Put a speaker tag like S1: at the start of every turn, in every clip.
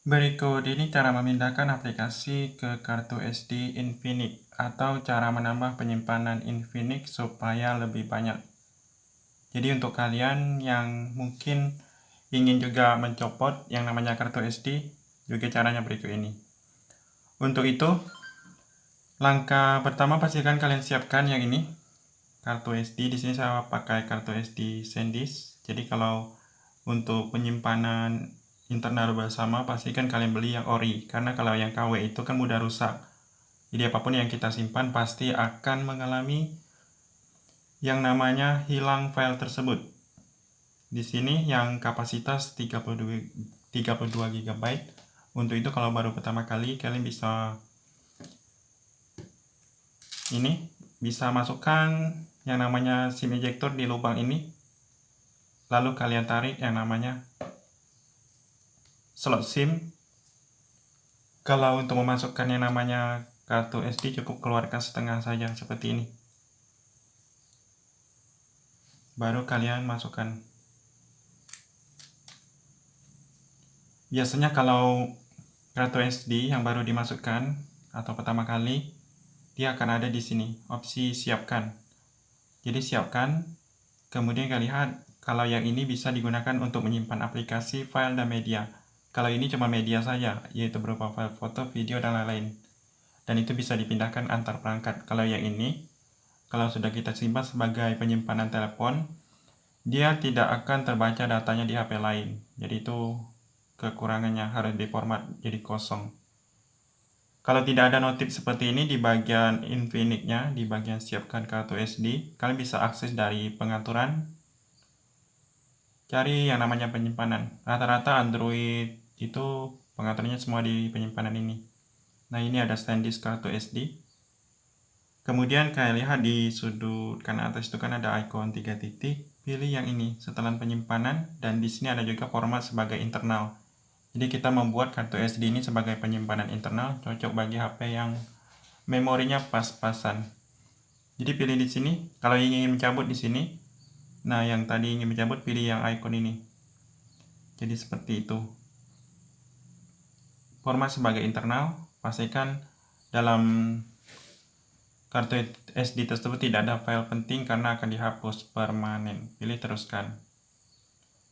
S1: Berikut ini cara memindahkan aplikasi ke kartu SD Infinix atau cara menambah penyimpanan Infinix supaya lebih banyak. Jadi untuk kalian yang mungkin ingin juga mencopot yang namanya kartu SD, juga caranya berikut ini. Untuk itu, langkah pertama pastikan kalian siapkan yang ini, kartu SD. Di sini saya pakai kartu SD SanDisk. Jadi kalau untuk penyimpanan internal bersama, pastikan kalian beli yang ori, karena kalau yang KW itu kan mudah rusak. Jadi apapun yang kita simpan pasti akan mengalami yang namanya hilang file tersebut. Di sini yang kapasitas 32 GB. Untuk itu kalau baru pertama kali kalian bisa masukkan yang namanya SIM ejector di lubang ini. Lalu kalian tarik yang namanya slot SIM. Kalau untuk memasukkan yang namanya kartu SD cukup keluarkan setengah saja seperti ini. Baru kalian masukkan. Biasanya kalau kartu SD yang baru dimasukkan atau pertama kali, dia akan ada di sini opsi siapkan. Jadi siapkan, kemudian kalian lihat kalau yang ini bisa digunakan untuk menyimpan aplikasi, file, dan media. Kalau ini cuma media saja, yaitu berupa file foto, video, dan lain-lain. Dan itu bisa dipindahkan antar perangkat. Kalau yang ini, kalau sudah kita simpan sebagai penyimpanan telepon, dia tidak akan terbaca datanya di HP lain. Jadi itu kekurangannya, harus diformat jadi kosong. Kalau tidak ada notif seperti ini di bagian Infinix-nya, di bagian siapkan kartu SD, kalian bisa akses dari pengaturan, cari yang namanya penyimpanan. Rata-rata Android itu pengaturannya semua di penyimpanan ini. Nah, ini ada SanDisk kartu SD. Kemudian kalian lihat di sudut kanan atas itu kan ada icon 3 titik. Pilih yang ini, setelan penyimpanan, dan di sini ada juga format sebagai internal. Jadi kita membuat kartu SD ini sebagai penyimpanan internal, cocok bagi HP yang memorinya pas-pasan. Jadi pilih di sini. Kalau ingin mencabut di sini, nah yang tadi ingin mencabut pilih yang icon ini. Jadi seperti itu. Format sebagai internal, pastikan dalam kartu SD tersebut tidak ada file penting karena akan dihapus permanen. Pilih teruskan.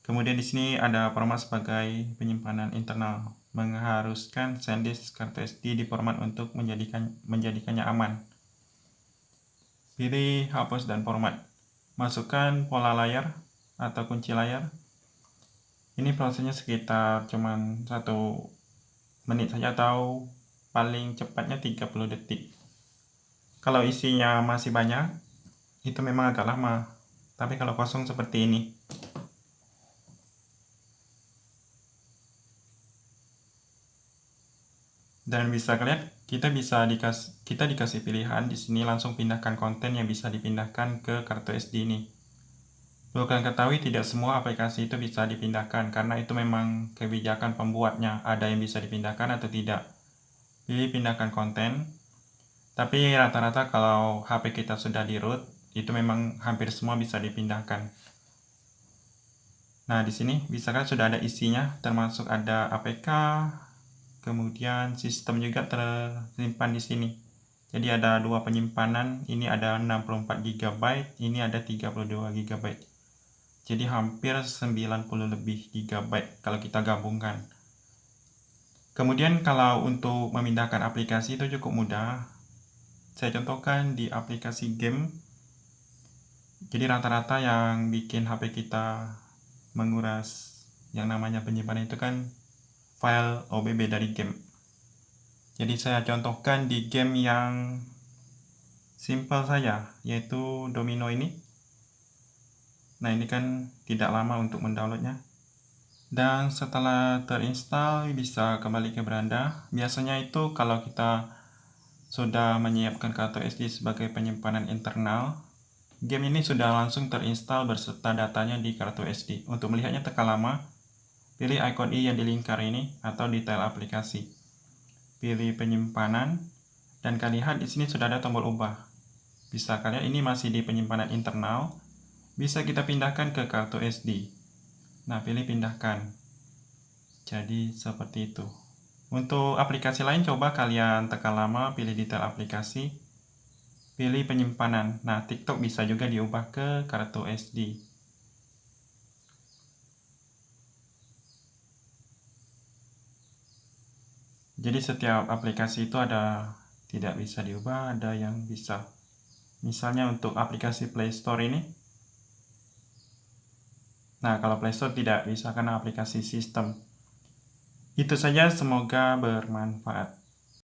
S1: Kemudian di sini ada format sebagai penyimpanan internal, mengharuskan SanDisk kartu SD di format untuk menjadikannya aman. Pilih hapus dan format. Masukkan pola layar atau kunci layar. Ini prosesnya sekitar cuman 1 menit saja atau paling cepatnya 30 detik. Kalau isinya masih banyak, itu memang agak lama. Tapi kalau kosong seperti ini. Dan bisa kalian, kita dikasih pilihan di sini langsung pindahkan konten yang bisa dipindahkan ke kartu SD ini. Perlu kalian ketahui tidak semua aplikasi itu bisa dipindahkan karena itu memang kebijakan pembuatnya, ada yang bisa dipindahkan atau tidak. Pilih pindahkan konten. Tapi rata-rata kalau HP kita sudah di root, itu memang hampir semua bisa dipindahkan. Nah, di sini misalkan sudah ada isinya, termasuk ada APK, kemudian sistem juga tersimpan di sini. Jadi ada dua penyimpanan, ini ada 64 GB, ini ada 32 GB. Jadi hampir 90 lebih GB kalau kita gabungkan. Kemudian kalau untuk memindahkan aplikasi itu cukup mudah. Saya contohkan di aplikasi game. Jadi rata-rata yang bikin HP kita menguras yang namanya penyimpanan itu kan file OBB dari game. Jadi saya contohkan di game yang simple saja, yaitu domino ini. Nah, ini kan tidak lama untuk mendownloadnya. Dan setelah terinstall bisa kembali ke beranda. Biasanya itu kalau kita sudah menyiapkan kartu SD sebagai penyimpanan internal, game ini sudah langsung terinstall berserta datanya di kartu SD. Untuk melihatnya tekan lama, pilih icon i yang di lingkar ini atau detail aplikasi. Pilih penyimpanan dan kalian lihat di sini sudah ada tombol ubah. Bisa kalian ini masih di penyimpanan internal, bisa kita pindahkan ke kartu SD. Nah, pilih pindahkan. Jadi seperti itu. Untuk aplikasi lain, coba kalian tekan lama, pilih detail aplikasi, pilih penyimpanan. Nah, TikTok bisa juga diubah ke kartu SD. Jadi setiap aplikasi itu ada tidak bisa diubah, ada yang bisa. Misalnya untuk aplikasi Play Store ini. Nah, kalau Play Store tidak bisa karena aplikasi sistem. Itu saja, semoga bermanfaat.